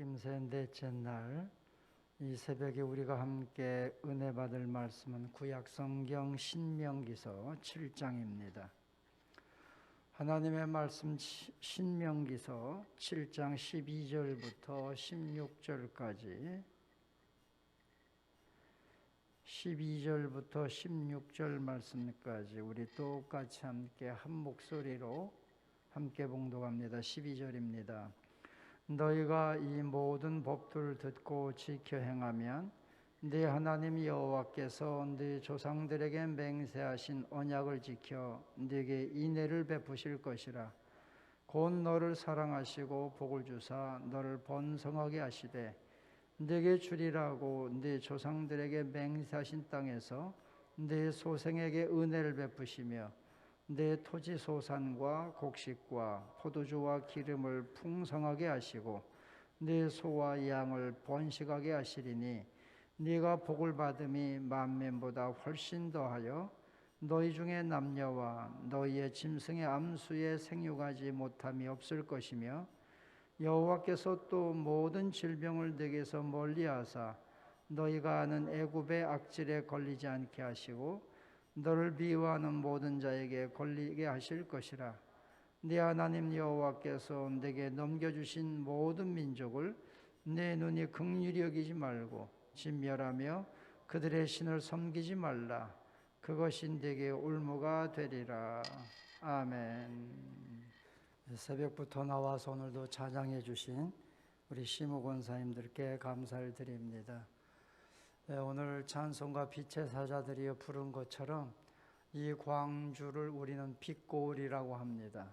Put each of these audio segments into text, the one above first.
김새 넷째 날, 이 새벽에 우리가 함께 은혜 받을 말씀은 구약성경 신명기서 7장입니다. 하나님의 말씀 신명기서 7장 12절부터 16절까지 12절부터 16절 말씀까지 우리 똑같이 함께 한 목소리로 함께 봉독합니다. 12절입니다. 너희가 이 모든 법들을 듣고 지켜 행하면 네 하나님 여호와께서 네 조상들에게 맹세하신 언약을 지켜 네게 인애를 베푸실 것이라. 곧 너를 사랑하시고 복을 주사 너를 번성하게 하시되 네게 주리라고 네 조상들에게 맹세하신 땅에서 네 소생에게 은혜를 베푸시며 내 토지 소산과 곡식과 포도주와 기름을 풍성하게 하시고 내 소와 양을 번식하게 하시리니 네가 복을 받음이 만민보다 훨씬 더하여 너희 중에 남녀와 너희의 짐승의 암수에 생육하지 못함이 없을 것이며 여호와께서 또 모든 질병을 네게서 멀리하사 너희가 아는 애굽의 악질에 걸리지 않게 하시고 너를 미워하는 모든 자에게 걸리게 하실 것이라. 네 하나님 여호와께서 내게 넘겨주신 모든 민족을 내 눈이 긍휼히 여기지 말고 진멸하며 그들의 신을 섬기지 말라. 그것이 네게 올무가 되리라. 아멘. 새벽부터 나와서 오늘도 찬양해 주신 우리 심우 권사님들께 감사를 드립니다. 오늘 찬송가 빛의 사자들이 부른 것처럼 이 광주를 우리는 빛고울이라고 합니다.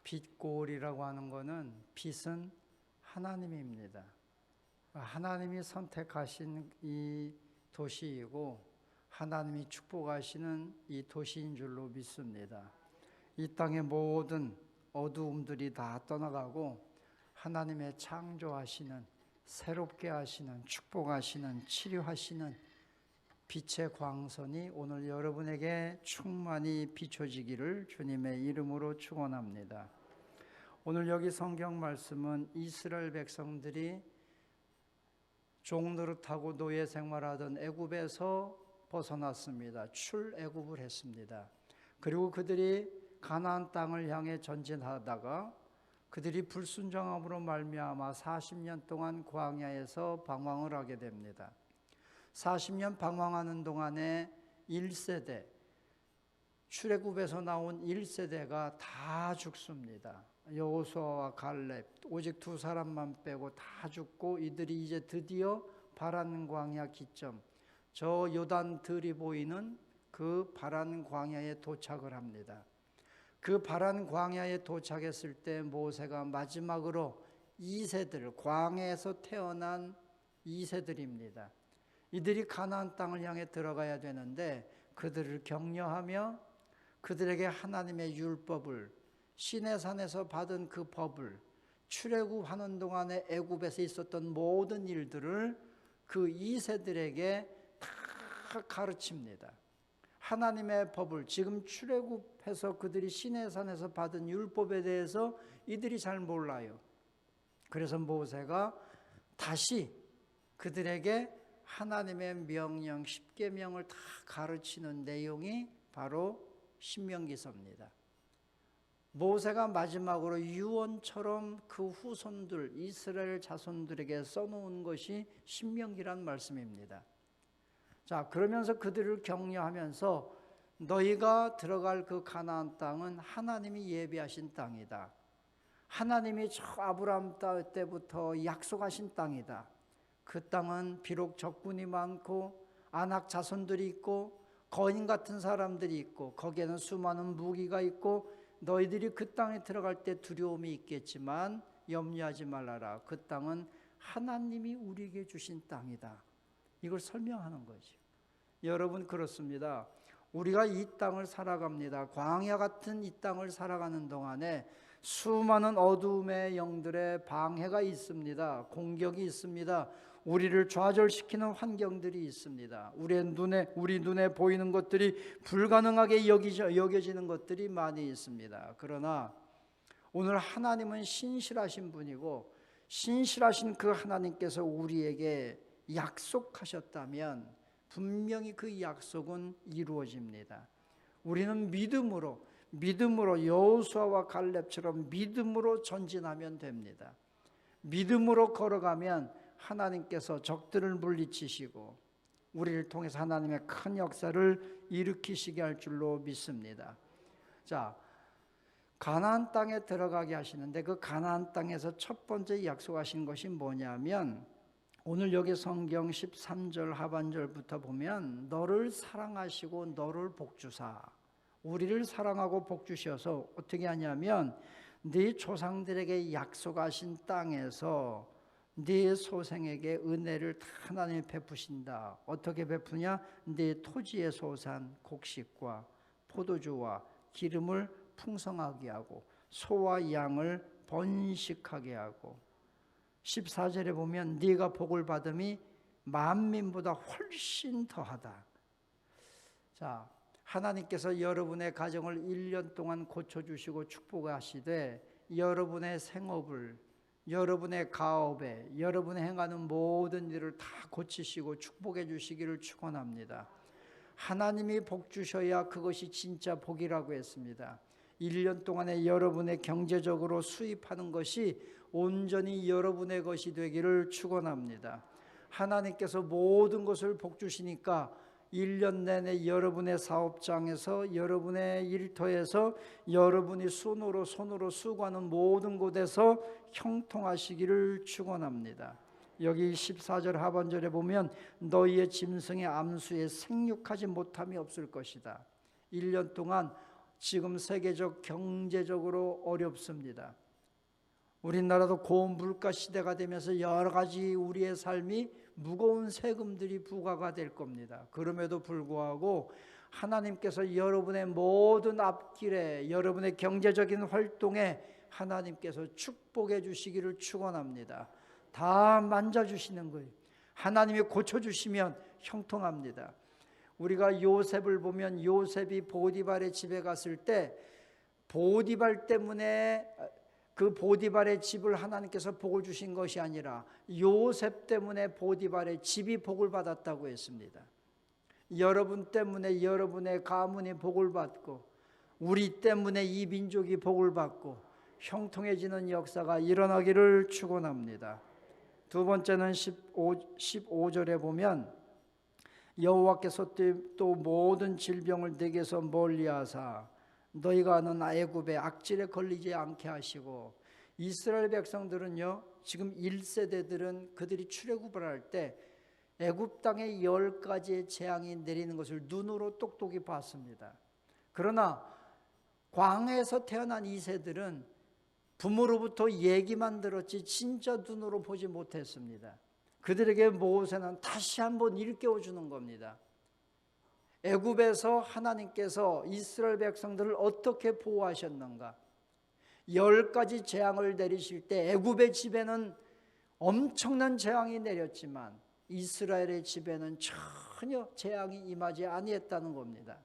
빛고울이라고 하는 것은 빛은 하나님입니다. 하나님이 선택하신 이 도시이고 하나님이 축복하시는 이 도시인 줄로 믿습니다. 이 땅의 모든 어두움들이 다 떠나가고 하나님의 창조하시는 새롭게 하시는 축복하시는 치료하시는 빛의 광선이 오늘 여러분에게 충만히 비춰지기를 주님의 이름으로 축원합니다. 오늘 여기 성경 말씀은 이스라엘 백성들이 종노릇하고 노예 생활하던 애굽에서 벗어났습니다. 출애굽을 했습니다. 그리고 그들이 가나안 땅을 향해 전진하다가 그들이 불순종함으로 말미암아 40년 동안 광야에서 방황을 하게 됩니다. 40년 방황하는 동안에 1세대, 출애굽에서 나온 1세대가 다 죽습니다. 여호수아와 갈렙 오직 두 사람만 빼고 다 죽고 이들이 이제 드디어 바란 광야 기점, 저 요단 들이 보이는 그 바란 광야에 도착을 합니다. 그 바란 광야에 도착했을 때 모세가 마지막으로 2세들, 광야에서 태어난 2세들입니다. 이들이 가나안 땅을 향해 들어가야 되는데 그들을 격려하며 그들에게 하나님의 율법을, 시내산에서 받은 그 법을, 출애굽하는 동안에 애굽에서 있었던 모든 일들을 그 2세들에게 다 가르칩니다. 하나님의 법을, 지금 출애굽해서 그들이 시내산에서 받은 율법에 대해서 이들이 잘 몰라요. 그래서 모세가 다시 그들에게 하나님의 명령, 십계명을 다 가르치는 내용이 바로 신명기서입니다. 모세가 마지막으로 유언처럼 그 후손들, 이스라엘 자손들에게 써놓은 것이 신명기란 말씀입니다. 자, 그러면서 그들을 격려하면서 너희가 들어갈 그 가나안 땅은 하나님이 예비하신 땅이다. 하나님이 저 아브라함 때부터 약속하신 땅이다. 그 땅은 비록 적군이 많고 안악 자손들이 있고 거인 같은 사람들이 있고 거기에는 수많은 무기가 있고 너희들이 그 땅에 들어갈 때 두려움이 있겠지만 염려하지 말아라. 그 땅은 하나님이 우리에게 주신 땅이다. 이걸 설명하는 거죠. 여러분, 그렇습니다. 우리가 이 땅을 살아갑니다. 광야 같은 이 땅을 살아가는 동안에 수많은 어두움의 영들의 방해가 있습니다. 공격이 있습니다. 우리를 좌절시키는 환경들이 있습니다. 우리 눈에 보이는 것들이 불가능하게 여겨지는 것들이 많이 있습니다. 그러나 오늘 하나님은 신실하신 분이고 신실하신 그 하나님께서 우리에게 약속하셨다면 분명히 그 약속은 이루어집니다. 우리는 믿음으로 여호수아와 갈렙처럼 믿음으로 전진하면 됩니다. 믿음으로 걸어가면 하나님께서 적들을 물리치시고 우리를 통해서 하나님의 큰 역사를 일으키시게 할 줄로 믿습니다. 자, 가나안 땅에 들어가게 하시는데 그 가나안 땅에서 첫 번째 약속하신 것이 뭐냐면 오늘 여기 성경 13절 하반절부터 보면 너를 사랑하시고 너를 복주사, 우리를 사랑하고 복주셔서 어떻게 하냐면 네 조상들에게 약속하신 땅에서 네 소생에게 은혜를 다 하나님이 베푸신다. 어떻게 베푸냐? 네 토지의 소산 곡식과 포도주와 기름을 풍성하게 하고 소와 양을 번식하게 하고 14절에 보면 네가 복을 받음이 만민보다 훨씬 더하다. 자, 하나님께서 여러분의 가정을 1년 동안 고쳐주시고 축복하시되 여러분의 생업을, 여러분의 가업에, 여러분이 행하는 모든 일을 다 고치시고 축복해 주시기를 축원합니다. 하나님이 복 주셔야 그것이 진짜 복이라고 했습니다. 1년 동안에 여러분의 경제적으로 수입하는 것이 온전히 여러분의 것이 되기를 축원합니다. 하나님께서 모든 것을 복 주시니까 1년 내내 여러분의 사업장에서, 여러분의 일터에서, 여러분이 손으로 수고하는 모든 곳에서 형통하시기를 축원합니다. 여기 14절 하반절에 보면 너희의 짐승의 암수에 생육하지 못함이 없을 것이다. 1년 동안 지금 세계적 경제적으로 어렵습니다. 우리나라도 고물가 시대가 되면서 여러 가지 우리의 삶이 무거운 세금들이 부과가 될 겁니다. 그럼에도 불구하고 하나님께서 여러분의 모든 앞길에, 여러분의 경제적인 활동에 하나님께서 축복해 주시기를 축원합니다. 다 만져주시는 거예요. 하나님이 고쳐주시면 형통합니다. 우리가 요셉을 보면 요셉이 보디발의 집에 갔을 때 보디발 때문에 그 보디발의 집을 하나님께서 복을 주신 것이 아니라 요셉 때문에 보디발의 집이 복을 받았다고 했습니다. 여러분 때문에 여러분의 가문이 복을 받고 우리 때문에 이 민족이 복을 받고 형통해지는 역사가 일어나기를 축원합니다. 두 번째는 15절에 보면 여호와께서 또 모든 질병을 내게서 멀리하사 너희가 아는 애굽의 악질에 걸리지 않게 하시고 이스라엘 백성들은요 지금 1세대들은 그들이 출애굽을 할 때 애굽 땅에 10가지의 재앙이 내리는 것을 눈으로 똑똑히 봤습니다. 그러나 광야에서 태어난 2세들은 부모로부터 얘기만 들었지 진짜 눈으로 보지 못했습니다. 그들에게 모세는 다시 한번 일깨워 주는 겁니다. 애굽에서 하나님께서 이스라엘 백성들을 어떻게 보호하셨는가? 10가지 재앙을 내리실 때 애굽의 집에는 엄청난 재앙이 내렸지만 이스라엘의 집에는 전혀 재앙이 임하지 아니했다는 겁니다.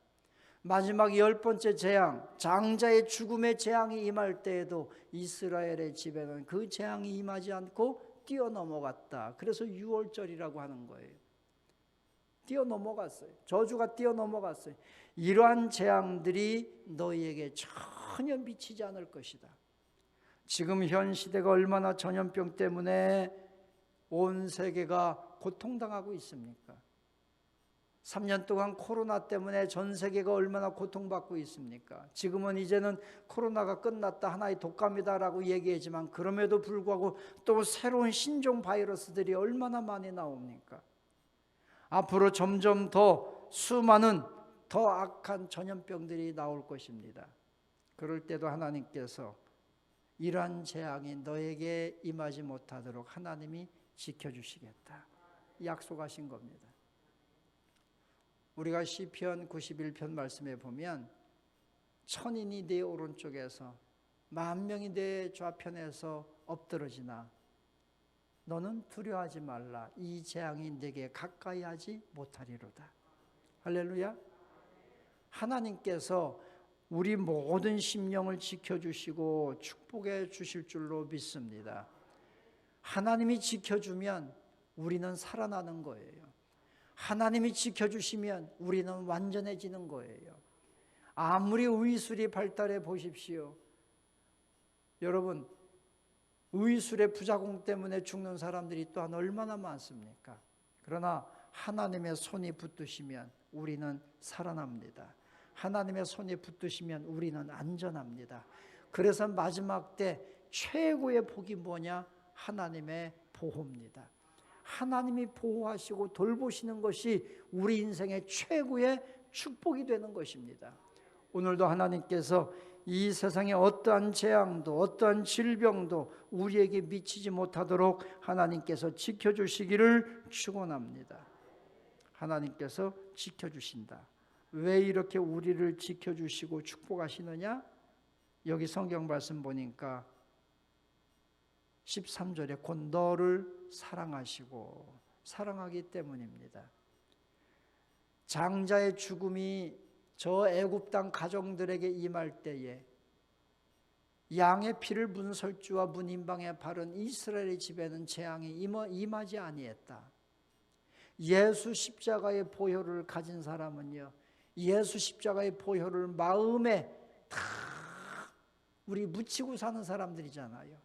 마지막 10번째 재앙, 장자의 죽음의 재앙이 임할 때에도 이스라엘의 집에는 그 재앙이 임하지 않고 뛰어넘어갔다. 그래서 6월절이라고 하는 거예요. 뛰어넘어갔어요. 저주가 뛰어넘어갔어요. 이러한 재앙들이 너희에게 전혀 미치지 않을 것이다. 지금 현 시대가 얼마나 전염병 때문에 온 세계가 고통당하고 있습니까? 3년 동안 코로나 때문에 전 세계가 얼마나 고통받고 있습니까? 지금은 이제는 코로나가 끝났다, 하나의 독감이다라고 얘기하지만 그럼에도 불구하고 또 새로운 신종 바이러스들이 얼마나 많이 나옵니까? 앞으로 점점 더 수많은 더 악한 전염병들이 나올 것입니다. 그럴 때도 하나님께서 이러한 재앙이 너에게 임하지 못하도록 하나님이 지켜주시겠다 약속하신 겁니다. 우리가 시편 91편 말씀에 보면 천인이 내 오른쪽에서 10,000명이 내 좌편에서 엎드러지나 너는 두려워하지 말라. 이 재앙이 내게 가까이 하지 못하리로다. 할렐루야. 하나님께서 우리 모든 심령을 지켜주시고 축복해 주실 줄로 믿습니다. 하나님이 지켜주면 우리는 살아나는 거예요. 하나님이 지켜주시면 우리는 완전해지는 거예요. 아무리 의술이 발달해 보십시오. 여러분, 의술의 부작용 때문에 죽는 사람들이 또한 얼마나 많습니까? 그러나 하나님의 손이 붙드시면 우리는 살아납니다. 하나님의 손이 붙드시면 우리는 안전합니다. 그래서 마지막 때 최고의 복이 뭐냐? 하나님의 보호입니다. 하나님이 보호하시고 돌보시는 것이 우리 인생의 최고의 축복이 되는 것입니다. 오늘도 하나님께서 이 세상에 어떠한 재앙도 어떠한 질병도 우리에게 미치지 못하도록 하나님께서 지켜주시기를 축원합니다. 하나님께서 지켜주신다. 왜 이렇게 우리를 지켜주시고 축복하시느냐? 여기 성경 말씀 보니까 13절에 곧 너를 사랑하시고 사랑하기 때문입니다. 장자의 죽음이 저 애굽 땅 가정들에게 임할 때에 양의 피를 문설주와 문인방에 바른 이스라엘의 집에는 재앙이 임하지 아니했다. 예수 십자가의 보혈을 가진 사람은요, 예수 십자가의 보혈을 마음에 다 우리 묻히고 사는 사람들이잖아요.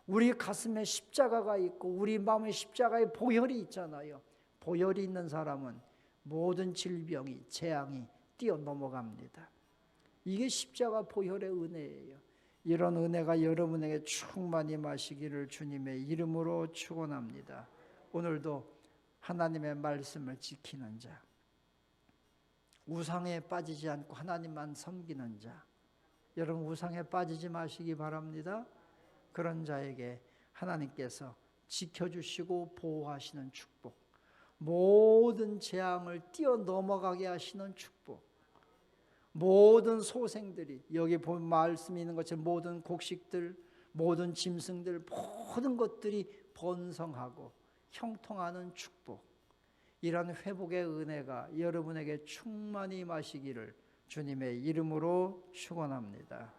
우리 가슴에 십자가가 있고 우리 마음에 십자가의 보혈이 있잖아요. 보혈이 있는 사람은 모든 질병이, 재앙이 뛰어넘어갑니다. 이게 십자가 보혈의 은혜예요. 이런 은혜가 여러분에게 충만히 마시기를 주님의 이름으로 축원합니다. 오늘도 하나님의 말씀을 지키는 자, 우상에 빠지지 않고 하나님만 섬기는 자, 여러분 우상에 빠지지 마시기 바랍니다. 그런 자에게 하나님께서 지켜주시고 보호하시는 축복, 모든 재앙을 뛰어넘어가게 하시는 축복, 모든 소생들이 여기 보면 말씀이 있는 것처럼 모든 곡식들, 모든 짐승들, 모든 것들이 번성하고 형통하는 축복, 이런 회복의 은혜가 여러분에게 충만히 마시기를 주님의 이름으로 축원합니다.